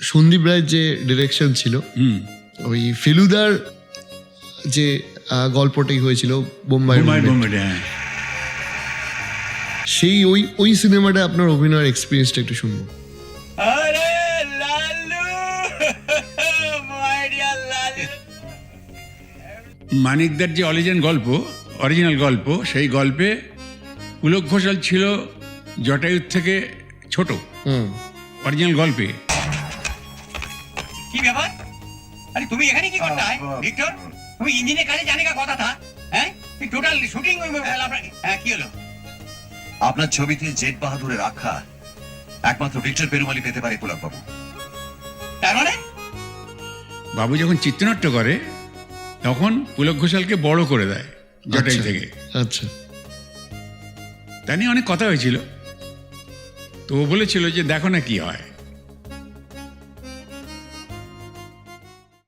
সন্দীপ রায়ের যে ডিরেকশন ছিল, ওই ফেলুদার যে গল্পটাই হয়েছিল বোম্বাই, সেই ওই সিনেমাটা আপনার অভিনয়ের এক্সপিরিয়েন্সটা একটু শুনবো। মানিকদার যে অরিজিনাল গল্প, সেই গল্পে পুলক ঘোষাল ছিল জটায়ুর থেকে ছোট অরিজিনাল গল্পে। কি ব্যাপার? আরে তুমি এখানে কি করতে হয় ভিক্টর? তুমি ইঞ্জিনের কাজে জানে কথা থা? হ্যাঁ, টোটাল শুটিং কি হলো? আপনার ছবিতে জেট বাহাদুরের আখ্যা একমাত্র ভিক্টর পেরুমালি পেতে পারে পুলক বাবু। তার মানে বাবু যখন চিত্রনাট্য করে তখন পুলক ঘোষালকে বড় করে দেয় জটায়ু থেকে। আচ্ছা, তা নিয়ে অনেক কথা হয়েছিল। তো ও বলেছিল যে দেখো না কি হয়।